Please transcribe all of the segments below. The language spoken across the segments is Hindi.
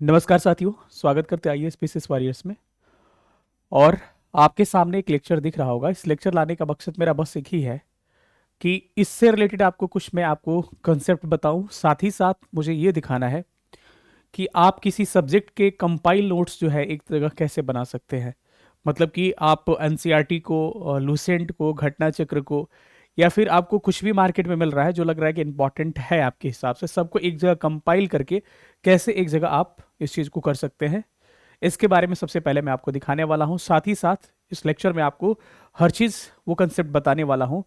नमस्कार साथियों, स्वागत करते हैं आईएएस पीसीएस वॉरियर्स में। और आपके सामने एक लेक्चर दिख रहा होगा। इस लेक्चर लाने का मकसद मेरा बस एक ही है कि इससे रिलेटेड आपको कुछ मैं आपको कंसेप्ट बताऊं, साथ ही साथ मुझे ये दिखाना है कि आप किसी सब्जेक्ट के कंपाइल नोट्स जो है एक जगह कैसे बना सकते हैं। मतलब कि आप एनसीईआरटी को, लूसेंट को, घटना चक्र को, या फिर आपको कुछ भी मार्केट में मिल रहा है जो लग रहा है कि इंपॉर्टेंट है आपके हिसाब से, सबको एक जगह कंपाइल करके कैसे एक जगह आप इस चीज़ को कर सकते हैं, इसके बारे में सबसे पहले मैं आपको दिखाने वाला हूं। साथ ही साथ इस लेक्चर में आपको हर चीज़ वो कंसेप्ट बताने वाला हूं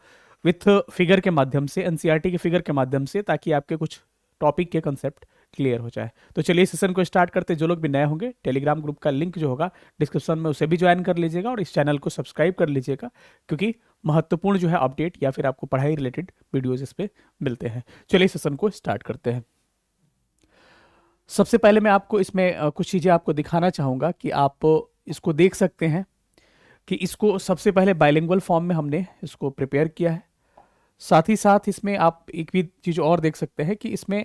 विथ फिगर के माध्यम से, एनसीईआरटी के फिगर के माध्यम से, ताकि आपके कुछ टॉपिक के कंसेप्ट क्लियर हो जाए। तो चलिए सेशन को स्टार्ट करते हैं। जो लोग भी नए होंगे, टेलीग्राम ग्रुप का लिंक जो होगा डिस्क्रिप्शन में, उसे भी ज्वाइन कर लीजिएगा और इस चैनल को सब्सक्राइब कर लीजिएगा, क्योंकि महत्वपूर्ण जो है अपडेट या फिर आपको पढ़ाई रिलेटेड वीडियोज इस पे मिलते हैं। चलिए सेशन को स्टार्ट करते हैं। सबसे पहले मैं आपको इसमें कुछ चीज़ें आपको दिखाना चाहूँगा कि आप इसको देख सकते हैं कि इसको सबसे पहले बाइलिंगुअल फॉर्म में हमने इसको प्रिपेयर किया है। साथ ही साथ इसमें आप एक भी चीज़ और देख सकते हैं कि इसमें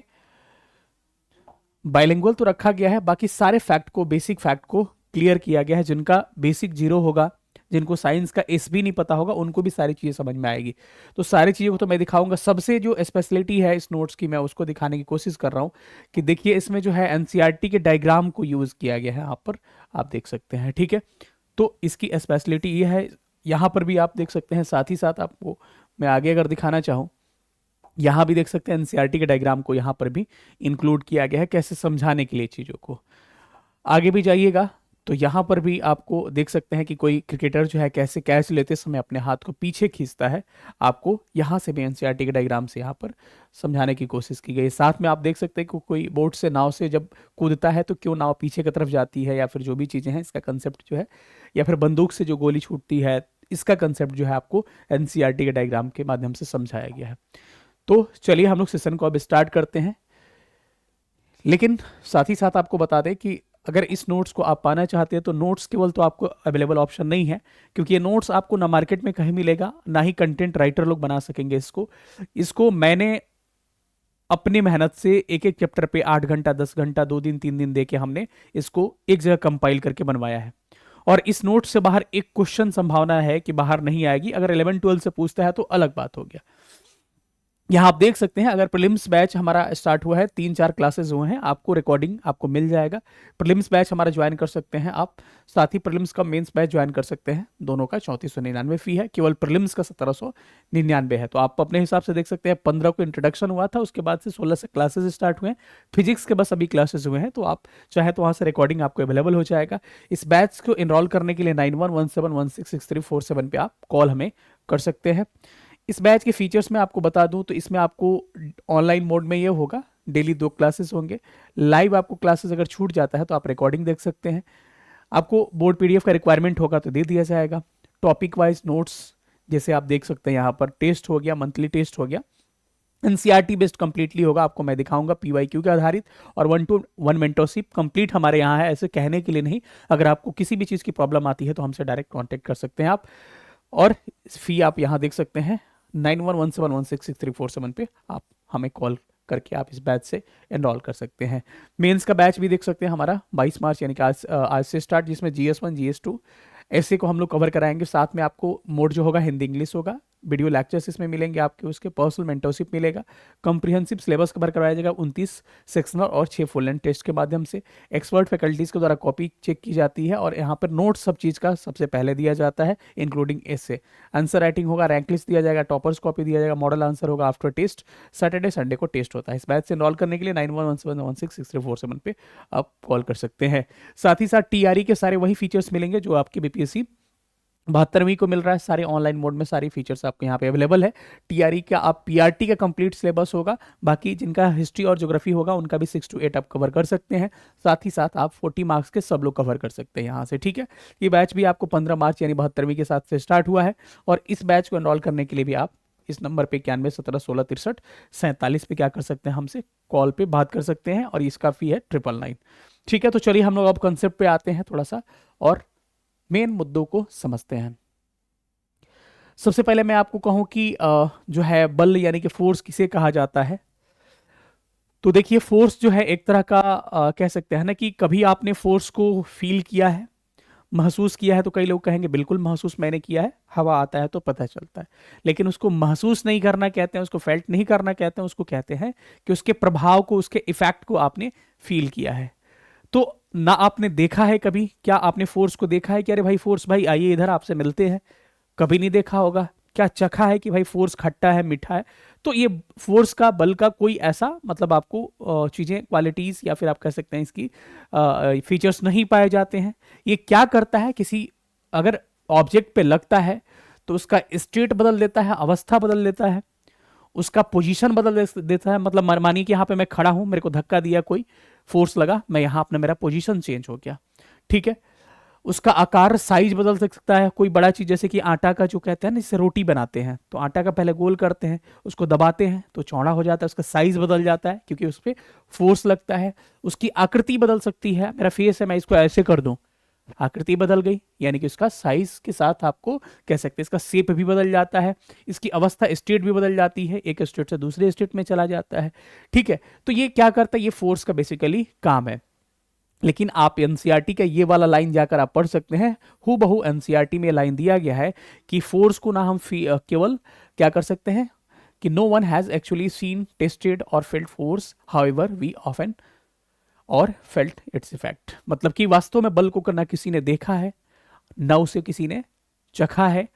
बाइलिंगुअल तो रखा गया है, बाकी सारे फैक्ट को, बेसिक फैक्ट को क्लियर किया गया है। जिनका बेसिक जीरो होगा, जिनको साइंस का एस भी नहीं पता होगा, उनको भी सारी चीज़ें समझ में आएगी। तो सारी चीज़ों को तो मैं दिखाऊंगा। सबसे जो स्पेशलिटी है इस नोट्स की, मैं उसको दिखाने की कोशिश कर रहा हूँ कि देखिए इसमें जो है एनसीईआरटी के डायग्राम को यूज़ किया गया है। यहाँ पर आप देख सकते हैं, ठीक है। तो इसकी स्पेशलिटी ये है, यहाँ पर भी आप देख सकते हैं। साथ ही साथ आपको मैं आगे अगर दिखाना चाहूँ, यहाँ भी देख सकते हैं एनसीईआरटी के डायग्राम को यहाँ पर भी इंक्लूड किया गया है, कैसे समझाने के लिए चीज़ों को। आगे भी जाइएगा तो यहाँ पर भी आपको देख सकते हैं कि कोई क्रिकेटर जो है कैसे कैच लेते समय अपने हाथ को पीछे खींचता है। आपको यहाँ से भी एनसीईआरटी के डायग्राम से यहाँ पर समझाने की कोशिश की गई। साथ में आप देख सकते हैं कि कोई बोट से, नाव से जब कूदता है तो क्यों नाव पीछे की तरफ जाती है, या फिर जो भी चीज़ें हैं इसका कंसेप्ट जो है, या फिर बंदूक से जो गोली छूटती है, इसका कंसेप्ट जो है आपको एनसीईआरटी के डायग्राम के माध्यम से समझाया गया है। तो चलिए हम लोग सेशन को अब स्टार्ट करते हैं। लेकिन साथ ही साथ आपको बता दें कि अगर इस नोट्स को आप पाना चाहते हैं तो नोट्स केवल तो आपको अवेलेबल ऑप्शन नहीं है, क्योंकि ये नोट्स आपको ना मार्केट में कहीं मिलेगा, ना ही कंटेंट राइटर लोग बना सकेंगे इसको मैंने अपनी मेहनत से एक एक चैप्टर पे 8 घंटा, 10 घंटा, 2 दिन 3 दिन दे के हमने इसको एक जगह कंपाइल करके बनवाया है। और इस नोट से बाहर एक क्वेश्चन संभावना है कि बाहर नहीं आएगी। अगर 11-12 से पूछता है तो अलग बात हो गया। यहाँ आप देख सकते हैं, अगर प्रीलिम्स बैच हमारा स्टार्ट हुआ है, 3-4 क्लासेस हुए हैं, आपको रिकॉर्डिंग आपको मिल जाएगा। प्रीलिम्स बैच हमारा ज्वाइन कर सकते हैं आप। साथ ही प्रीलिम्स का मेंस बैच ज्वाइन कर सकते हैं। दोनों का 3499 फी है, केवल प्रीलिम्स का 1799 है। तो आप अपने हिसाब से देख सकते हैं। 15 को इंट्रोडक्शन हुआ था, उसके बाद से 16 से क्लासेस स्टार्ट हुए हैं। फिजिक्स के बस अभी क्लासेस हुए हैं, तो आप चाहे तो वहाँ से रिकॉर्डिंग आपको अवेलेबल हो जाएगा। इस बैच को इनरोल करने के लिए 9117166347 पे आप कॉल हमें कर सकते हैं। इस बैच के फीचर्स में आपको बता दूं तो इसमें आपको ऑनलाइन मोड में ये होगा, डेली 2 क्लासेस होंगे। लाइव आपको क्लासेस अगर छूट जाता है तो आप रिकॉर्डिंग देख सकते हैं। आपको बोर्ड पीडीएफ का रिक्वायरमेंट होगा तो दे दिया जाएगा। टॉपिक वाइज नोट्स जैसे आप देख सकते हैं, यहाँ पर टेस्ट हो गया, मंथली टेस्ट हो गया, एनसीईआरटी बेस्ड कंप्लीटली होगा, आपको मैं दिखाऊंगा पीवाईक्यू के आधारित। और 1-to-1 मेंटरशिप कंप्लीट हमारे यहाँ है, ऐसे कहने के लिए नहीं। अगर आपको किसी भी चीज़ की प्रॉब्लम आती है तो हमसे डायरेक्ट कॉन्टेक्ट कर सकते हैं आप। और फी आप यहाँ देख सकते हैं, 9117166347 पे आप हमें कॉल करके आप इस बैच से एनरोल कर सकते हैं। मेंस का बैच भी देख सकते हैं हमारा 22 मार्च यानी कि आज से स्टार्ट, जिसमें GS1 GS2 ऐसे को हम लोग कवर कराएंगे। साथ में आपको मोड जो होगा हिंदी इंग्लिश होगा, वीडियो लेक्चर्स इसमें मिलेंगे आपके, उसके पर्सनल मेंटरशिप मिलेगा, कॉम्प्रिहेंसिव सिलेबस कवर करवाया जाएगा 29 सेक्शनल और 6 फुल लेंथ टेस्ट के माध्यम से। एक्सपर्ट फैकल्टीज के द्वारा कॉपी चेक की जाती है और यहाँ पर नोट सब चीज़ का सबसे पहले दिया जाता है, इंक्लूडिंग एसे। आंसर राइटिंग होगा, रैंक लिस्ट दिया जाएगा, टॉपर्स कॉपी दिया जाएगा, मॉडल आंसर होगा आफ्टर टेस्ट। सैटरडे संडे को टेस्ट होता है। इस बैच से एनरोल करने के लिए 9117166347 पे आप कॉल कर सकते हैं। साथ ही साथ टीआरई के सारे वही फीचर्स मिलेंगे जो आपके बीपीएससी 72वीं को मिल रहा है। सारे ऑनलाइन मोड में सारी फीचर्स आपको यहाँ पे अवेलेबल है। टीआरई का, आप पीआरटी का कंप्लीट सिलेबस होगा, बाकी जिनका हिस्ट्री और ज्योग्राफी होगा उनका भी 6 to 8 आप कवर कर सकते हैं। साथ ही साथ आप 40 मार्क्स के सब लोग कवर कर सकते हैं यहाँ से, ठीक है। ये बैच भी आपको 15 मार्च यानी 72वीं के साथ से स्टार्ट हुआ है। और इस बैच को एनरोल करने के लिए भी आप इस नंबर पे 9117166347 पे क्या कर सकते हैं, हमसे कॉल पे बात कर सकते हैं। और इसका फी है 999, ठीक है। तो चलिए हम लोग अब कंसेप्ट पे आते हैं थोड़ा सा और मेन मुद्दों को समझते हैं। सबसे पहले मैं आपको कहूं कि जो है बल यानी कि फोर्स किसे कहा जाता है। तो देखिए फोर्स जो है एक तरह का कह सकते हैं ना कि कभी आपने फोर्स को फील किया है, महसूस किया है, तो कई लोग कहेंगे बिल्कुल महसूस मैंने किया है, हवा आता है तो पता चलता है। लेकिन उसको महसूस नहीं करना कहते हैं, उसको फेल्ट नहीं करना कहते हैं, उसको कहते हैं कि उसके प्रभाव को, उसके इफेक्ट को आपने फील किया है। तो ना आपने देखा है कभी, क्या आपने फोर्स को देखा है कि अरे भाई फोर्स भाई आइए इधर आपसे मिलते हैं? कभी नहीं देखा होगा। क्या चखा है कि भाई फोर्स खट्टा है मीठा है? तो ये फोर्स का, बल का कोई ऐसा मतलब आपको चीजें, क्वालिटीज या फिर आप कह सकते हैं इसकी फीचर्स नहीं पाए जाते हैं। ये क्या करता है, किसी अगर ऑब्जेक्ट पे लगता है तो उसका स्टेट बदल देता है, अवस्था बदल देता है, उसका पोजीशन बदल देता है। मतलब मानिए कि यहाँ पे मैं खड़ा हूं, मेरे को धक्का दिया, कोई फोर्स लगा, मैं यहाँ अपना, मेरा पोजीशन चेंज हो गया, ठीक है। उसका आकार, साइज बदल सकता है। कोई बड़ा चीज जैसे कि आटा का जो कहते हैं ना, जिससे रोटी बनाते हैं, तो आटा का पहले गोल करते हैं, उसको दबाते हैं तो चौड़ा हो जाता है, उसका साइज बदल जाता है क्योंकि उस पर फोर्स लगता है। उसकी आकृति बदल सकती है। मेरा फेस है, मैं इसको ऐसे कर दूं, आकृति बदल गई, यानी कि उसका साइज के साथ आपको कह सकते हैं इसका शेप भी बदल जाता है। इसकी अवस्था, स्टेट भी बदल जाती है, एक स्टेट से दूसरे स्टेट में चला जाता है, ठीक है। तो ये क्या करता है, ये फोर्स का बेसिकली काम है। लेकिन आप एनसीईआरटी का ये वाला लाइन जाकर आप पढ़ सकते हैं, हु बहु एनसीईआरटी में लाइन दिया गया है कि फोर्स को ना हम केवल क्या कर सकते हैं कि no one has actually seen, tested or felt force, however we often or felt its effect. मतलब कि वास्तव में बल को ना किसी ने देखा है, ना उसे किसी ने चखा है,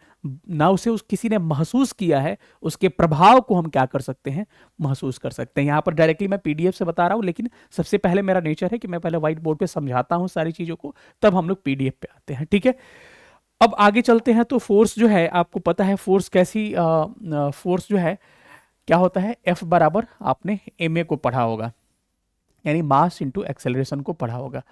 ना उसे किसी ने महसूस किया है। उसके प्रभाव को हम क्या कर सकते हैं, महसूस कर सकते हैं। यहां पर डायरेक्टली मैं पीडीएफ से बता रहा हूं, लेकिन सबसे पहले मेरा नेचर है कि मैं पहले व्हाइट बोर्ड पे समझाता हूं सारी चीजों को, तब हम लोग पीडीएफ पे आते हैं, ठीक है। अब आगे चलते हैं। तो फोर्स जो है, आपको पता है फोर्स कैसी, फोर्स जो है क्या होता है, एफ बराबर आपने एम ए को पढ़ा होगा, यानी मास इंटू एक्सेलरेशन को पढ़ा होगा।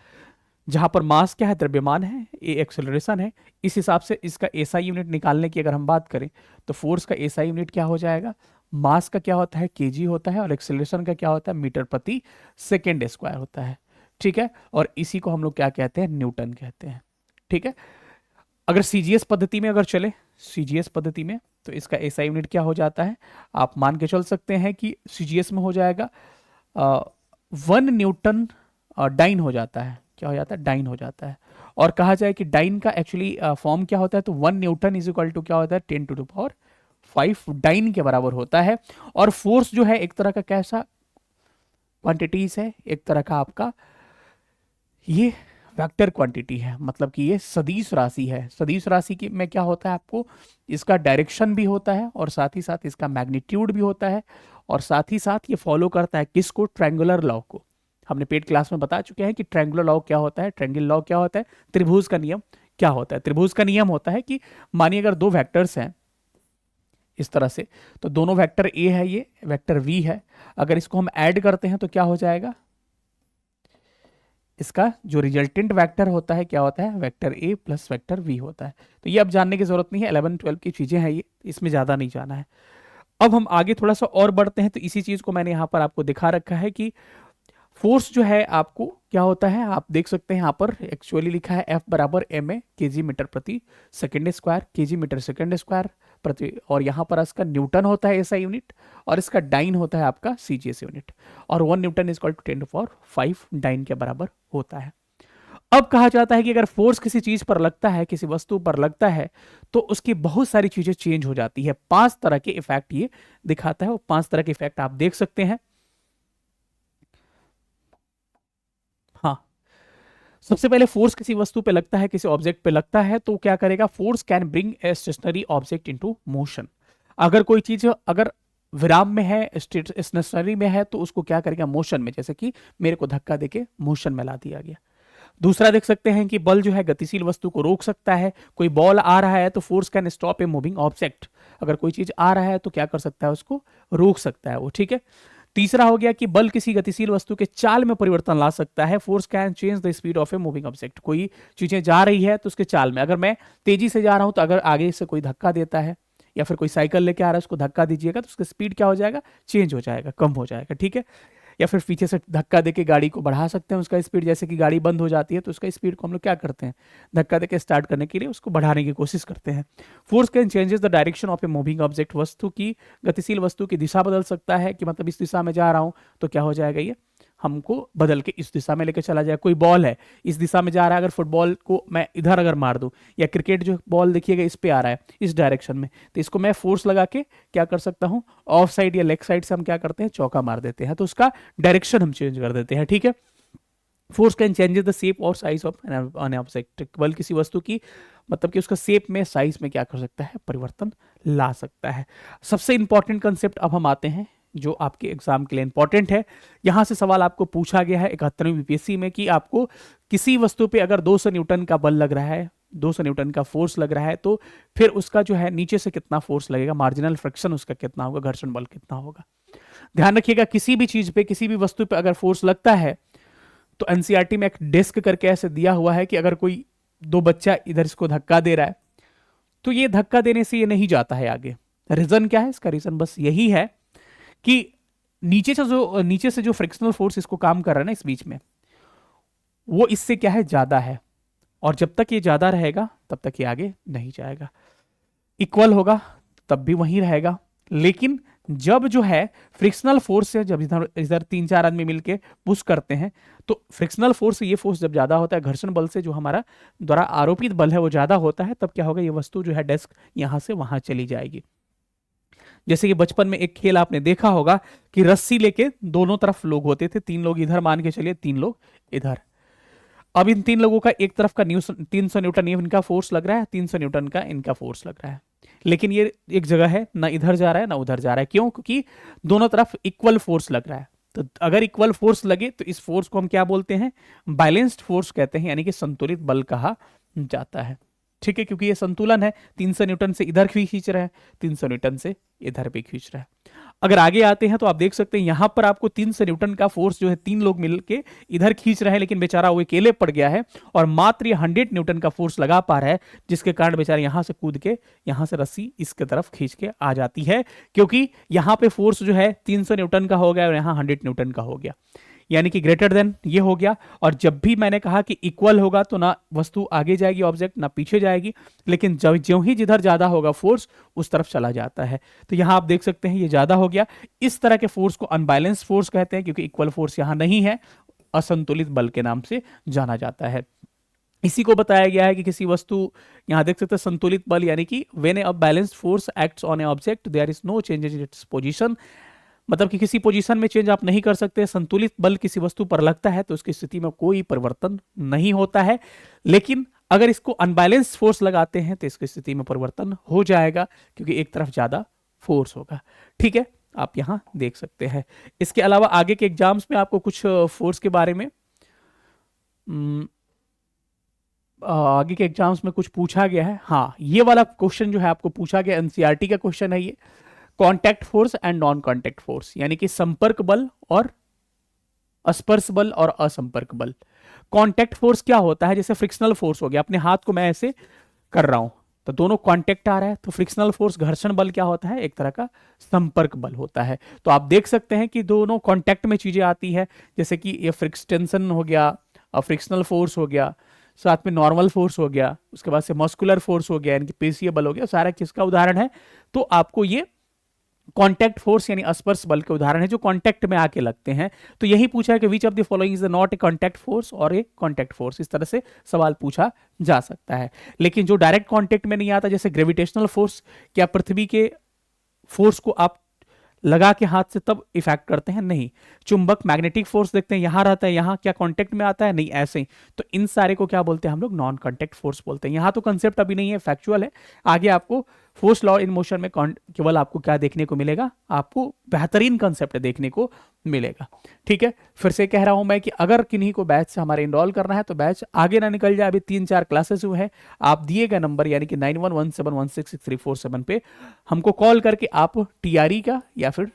जहां पर मास क्या है, द्रव्यमान है, ए एक्सेलरेशन है। इस हिसाब से इसका एसआई यूनिट निकालने की अगर हम बात करें तो फोर्स का एसआई यूनिट क्या हो जाएगा, मास का क्या होता है, केजी होता है, और एक्सेलरेशन का क्या होता है, मीटर प्रति सेकेंड स्क्वायर होता है, ठीक है। और इसी को हम लोग क्या कहते हैं, न्यूटन कहते हैं, ठीक है। अगर सीजीएस पद्धति में अगर चले, सीजीएस पद्धति में, तो इसका एसआई यूनिट क्या हो जाता है, आप मान के चल सकते हैं कि सीजीएस में हो जाएगा 1 न्यूटन डाइन हो जाता है। क्या हो जाता है, डाइन हो जाता है। और कहा जाए कि डाइन का एक्चुअली फॉर्म क्या होता है, तो 1 न्यूटन इज इक्वल टू क्या होता है, 10⁵ डाइन के बराबर होता है। और फोर्स जो है एक तरह का कैसा क्वांटिटीज है, एक तरह का आपका ये वेक्टर क्वांटिटी है, मतलब कि ये सदिश राशि है। सदिश राशि की में क्या होता है, आपको इसका डायरेक्शन भी होता है, और साथ ही साथ इसका मैग्नीट्यूड भी होता है, और साथ ही साथ ये फॉलो करता है किसको, ट्रायंगुलर लॉ को। हमने पेड क्लास में बता चुके हैं कि ट्रायंगुलर लॉ क्या होता है, ट्रायंगल लॉ क्या होता है, त्रिभुज का नियम क्या होता है। त्रिभुज का नियम होता है कि मानिए अगर दो वेक्टर्स हैं इस तरह से, तो दोनों वेक्टर ए है, ये वेक्टर वी है, अगर इसको हम ऐड करते हैं तो क्या हो जाएगा, इसका जो रिजल्टेंट वेक्टर होता है क्या होता है, vector A plus vector V होता है। तो ये अब जानने की जरूरत नहीं है, 11-12 की चीजें हैं ये, इसमें ज्यादा नहीं जाना है। अब हम आगे थोड़ा सा और बढ़ते हैं। तो इसी चीज को मैंने यहां पर आपको दिखा रखा है कि फोर्स जो है आपको क्या होता है, आप देख सकते हैं यहाँ पर एक्चुअली लिखा है एफ बराबर एम ए केजी मीटर प्रति second square, kg metre second square प्रति, और यहाँ पर इसका न्यूटन होता है ऐसा यूनिट, और इसका डाइन होता है आपका सीजीएस यूनिट, और 1 newton is equal to 10⁵ dyne के बराबर होता है। अब कहा जाता है कि अगर फोर्स किसी चीज पर लगता है, किसी वस्तु पर लगता है, तो उसकी बहुत सारी चीजें चेंज हो जाती है। 5 तरह के इफेक्ट ये दिखाता है, वो 5 तरह के इफेक्ट आप देख सकते हैं। हाँ, सबसे पहले फोर्स किसी वस्तु पे लगता है, किसी ऑब्जेक्ट पे लगता है, तो क्या करेगा, force can bring a stationary object into motion. अगर कोई चीज अगर विराम में है, स्टेशनरी में है, तो उसको क्या करेगा, मोशन में, जैसे कि मेरे को धक्का देके मोशन में ला दिया गया। दूसरा देख सकते हैं कि बल जो है गतिशील वस्तु को रोक सकता है। कोई बॉल आ रहा है तो force can stop a moving object. अगर कोई चीज आ रहा है तो क्या कर सकता है, उसको रोक सकता है वो, ठीक है। तीसरा हो गया कि बल किसी गतिशील वस्तु के चाल में परिवर्तन ला सकता है। Force can change the speed of a moving object. कोई चीजें जा रही है तो उसके चाल में, अगर मैं तेजी से जा रहा हूं तो अगर आगे से कोई धक्का देता है, या फिर कोई साइकिल लेके आ रहा है उसको धक्का दीजिएगा, तो उसका स्पीड क्या हो जाएगा, चेंज हो जाएगा, कम हो जाएगा, ठीक है। या फिर पीछे से धक्का देके गाड़ी को बढ़ा सकते हैं उसका स्पीड, जैसे कि गाड़ी बंद हो जाती है तो उसका स्पीड को हम लोग क्या करते हैं, धक्का देके स्टार्ट करने के लिए उसको बढ़ाने की कोशिश करते हैं। Force can changes the direction of a moving object, वस्तु की, गतिशील वस्तु की दिशा बदल सकता है, कि मतलब इस दिशा में जा रहा हूं तो क्या हो जाएगा, ये हमको बदल के इस दिशा में लेके चला जाए। कोई बॉल है इस दिशा में जा रहा है, अगर फुटबॉल को मैं इधर अगर मार दूं, या क्रिकेट जो बॉल देखिएगा इस पे आ रहा है इस डायरेक्शन में, तो इसको मैं फोर्स लगा के क्या कर सकता हूं, ऑफ साइड या लेग साइड से हम क्या करते हैं, चौका मार देते हैं, तो उसका डायरेक्शन हम चेंज कर देते हैं। ठीक है, force can changes the shape और साइज ऑफ एन ऑब्जेक्ट, बल किसी वस्तु की मतलब कि उसका शेप में, साइज में क्या कर सकता है, परिवर्तन ला सकता है। सबसे इंपॉर्टेंट कंसेप्ट अब हम आते हैं जो आपके एग्जाम के लिए इंपॉर्टेंट है। यहां से सवाल आपको पूछा गया है 71वीं बीपीएससी में कि आपको किसी वस्तु पे अगर 200 न्यूटन का बल लग रहा है, 200 न्यूटन का फोर्स लग रहा है, तो फिर उसका जो है नीचे से कितना फोर्स लगेगा, मार्जिनल फ्रिक्शन उसका कितना होगा, घर्षण बल कितना होगा। ध्यान रखिएगा, किसी भी चीज पे, किसी भी वस्तु पे अगर फोर्स लगता है तो एनसीईआरटी में एक डिस्क करके ऐसे दिया हुआ है कि अगर कोई दो बच्चा इधर इसको धक्का दे रहा है तो ये धक्का देने से ये नहीं जाता है आगे। रीजन क्या है इसका, रीजन बस यही है कि नीचे से जो फ्रिक्शनल फोर्स इसको काम कर रहा है ना इस बीच में, वो इससे क्या है, ज्यादा है, और जब तक ये ज्यादा रहेगा तब तक ये आगे नहीं जाएगा। इक्वल होगा तब भी वहीं रहेगा, लेकिन जब जो है फ्रिक्शनल फोर्स से, जब इधर इधर 3-4 आदमी मिलके पुश करते हैं तो फ्रिक्शनल फोर्स से ये फोर्स जब ज्यादा होता है, घर्षण बल से जो हमारा द्वारा आरोपित बल है वो ज्यादा होता है, तब क्या होगा, ये वस्तु जो है डेस्क यहां से वहां चली जाएगी। जैसे कि बचपन में एक खेल आपने देखा होगा कि रस्सी लेके दोनों तरफ लोग होते थे, 3 लोग इधर मान के चलिए, 3 लोग इधर। अब इन 3 लोगों का एक तरफ का 300 न्यूटन ये इनका फोर्स लग रहा है, 300 न्यूटन का इनका फोर्स लग रहा है, लेकिन ये एक जगह है, ना इधर जा रहा है ना उधर जा रहा है। क्यों? क्योंकि दोनों तरफ इक्वल फोर्स लग रहा है। तो अगर इक्वल फोर्स लगे तो इस फोर्स को हम क्या बोलते हैं, बैलेंस्ड फोर्स कहते हैं, यानी कि संतुलित बल कहा जाता है। ठीक है, क्योंकि ये संतुलन है, 300 न्यूटन से इधर भी खींच रहे हैं, 300 न्यूटन से इधर भी खींच रहा है। अगर आगे आते हैं तो आप देख सकते हैं यहां पर आपको 300 न्यूटन का फोर्स जो है 3 लोग मिलके इधर खींच रहे हैं, लेकिन बेचारा वो अकेले पड़ गया है और मात्र ये 100 न्यूटन का फोर्स लगा पा रहा है, जिसके कारण बेचारा यहां से कूद के यहां से रस्सी इसके तरफ खींच के आ जाती है, क्योंकि यहां पे फोर्स जो है 300 न्यूटन का हो गया और यहां 100 न्यूटन का हो गया, यानी कि ग्रेटर देन ये हो गया। और जब भी मैंने कहा कि इक्वल होगा तो ना वस्तु आगे जाएगी ऑब्जेक्ट, ना पीछे जाएगी, लेकिन जब ज्यों ही जिधर ज्यादा होगा फोर्स उस तरफ चला जाता है। तो यहां आप देख सकते हैं ये ज्यादा हो गया। इस तरह के फोर्स को अनबैलेंस फोर्स कहते हैं, क्योंकि इक्वल फोर्स यहां नहीं है, असंतुलित बल के नाम से जाना जाता है। इसी को बताया गया है कि किसी वस्तु, यहां देख सकते हैं संतुलित बल, यानी कि when a balanced force acts on a object there is no changes in its position, मतलब कि किसी पोजीशन में चेंज आप नहीं कर सकते। संतुलित बल किसी वस्तु पर लगता है तो उसकी स्थिति में कोई परिवर्तन नहीं होता है, लेकिन अगर इसको अनबैलेंस फोर्स लगाते हैं तो इसकी स्थिति में परिवर्तन हो जाएगा, क्योंकि एक तरफ ज्यादा फोर्स होगा। ठीक है, आप यहां देख सकते हैं। इसके अलावा आगे के एग्जाम्स में आपको कुछ फोर्स के बारे में आगे के एग्जाम्स में कुछ पूछा गया है। हाँ, ये वाला क्वेश्चन जो है आपको पूछा गया, एनसीईआरटी का क्वेश्चन है ये, contact force and non contact force, यानी कि संपर्क बल और स्पर्श बल और असंपर्क बल। कॉन्टैक्ट फोर्स क्या होता है, जैसे फ्रिक्शनल फोर्स हो गया, अपने हाथ को मैं ऐसे कर रहा हूं तो दोनों कांटेक्ट आ रहा है, तो फ्रिक्शनल फोर्स घर्षण बल क्या होता है, एक तरह का संपर्क बल होता है। तो आप देख सकते हैं कि दोनों कांटेक्ट में चीजें आती है, जैसे कि ये फ्रिक्शन हो गया और फ्रिक्शनल फोर्स हो गया, साथ में नॉर्मल फोर्स हो गया, उसके बाद से मस्कुलर फोर्स हो गया, यानी कि पेशीय बल हो गया, सारा किसका उदाहरण है, तो आपको ये कॉन्टैक्ट फोर्स यानी स्पर्श बल के उदाहरण है जो कॉन्टैक्ट में आके लगते हैं। तो यही पूछा है कि which of the following is not a contact force और ए कॉन्टैक्ट फोर्स, इस तरह से सवाल पूछा जा सकता है। लेकिन जो डायरेक्ट कॉन्टैक्ट में नहीं आता, जैसे ग्रेविटेशनल फोर्स, क्या पृथ्वी के फोर्स को आप लगा के हाथ से तब इफेक्ट करते हैं, नहीं। चुंबक मैग्नेटिक फोर्स देखते हैं, यहां रहता है, यहां क्या कांटेक्ट में आता है, नहीं, ऐसे ही। तो इन सारे को क्या बोलते हैं हम लोग, नॉन कांटेक्ट फोर्स बोलते हैं। यहां तो कंसेप्ट अभी नहीं है, फैक्चुअल है। आगे आपको फोर्स लॉ इन मोशन में केवल आपको क्या देखने को मिलेगा, आपको बेहतरीन कंसेप्ट देखने को मिलेगा। ठीक है, फिर से कह रहा हूं मैं कि अगर किन्हीं को बैच से हमारे इनरोल करना है तो बैच आगे ना निकल जाए, अभी 3-4 क्लासेस हुए हैं। आप दिए गए नंबर यानी कि 9117166347 पे हमको कॉल करके आप टीआरई का या फिर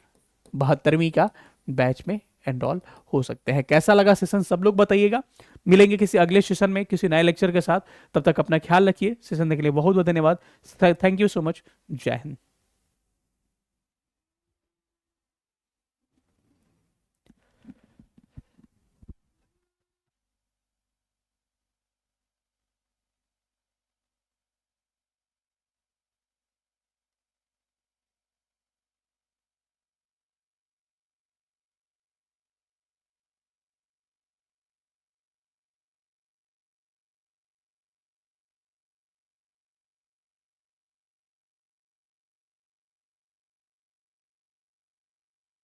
72वीं का बैच में एनरोल हो सकते हैं। कैसा लगा सेशन सब लोग बताइएगा। मिलेंगे किसी अगले सेशन में किसी नए लेक्चर के साथ, तब तक अपना ख्याल रखिए। सेशन देखने के लिए बहुत बहुत धन्यवाद। Thank you so much. जय हिंद।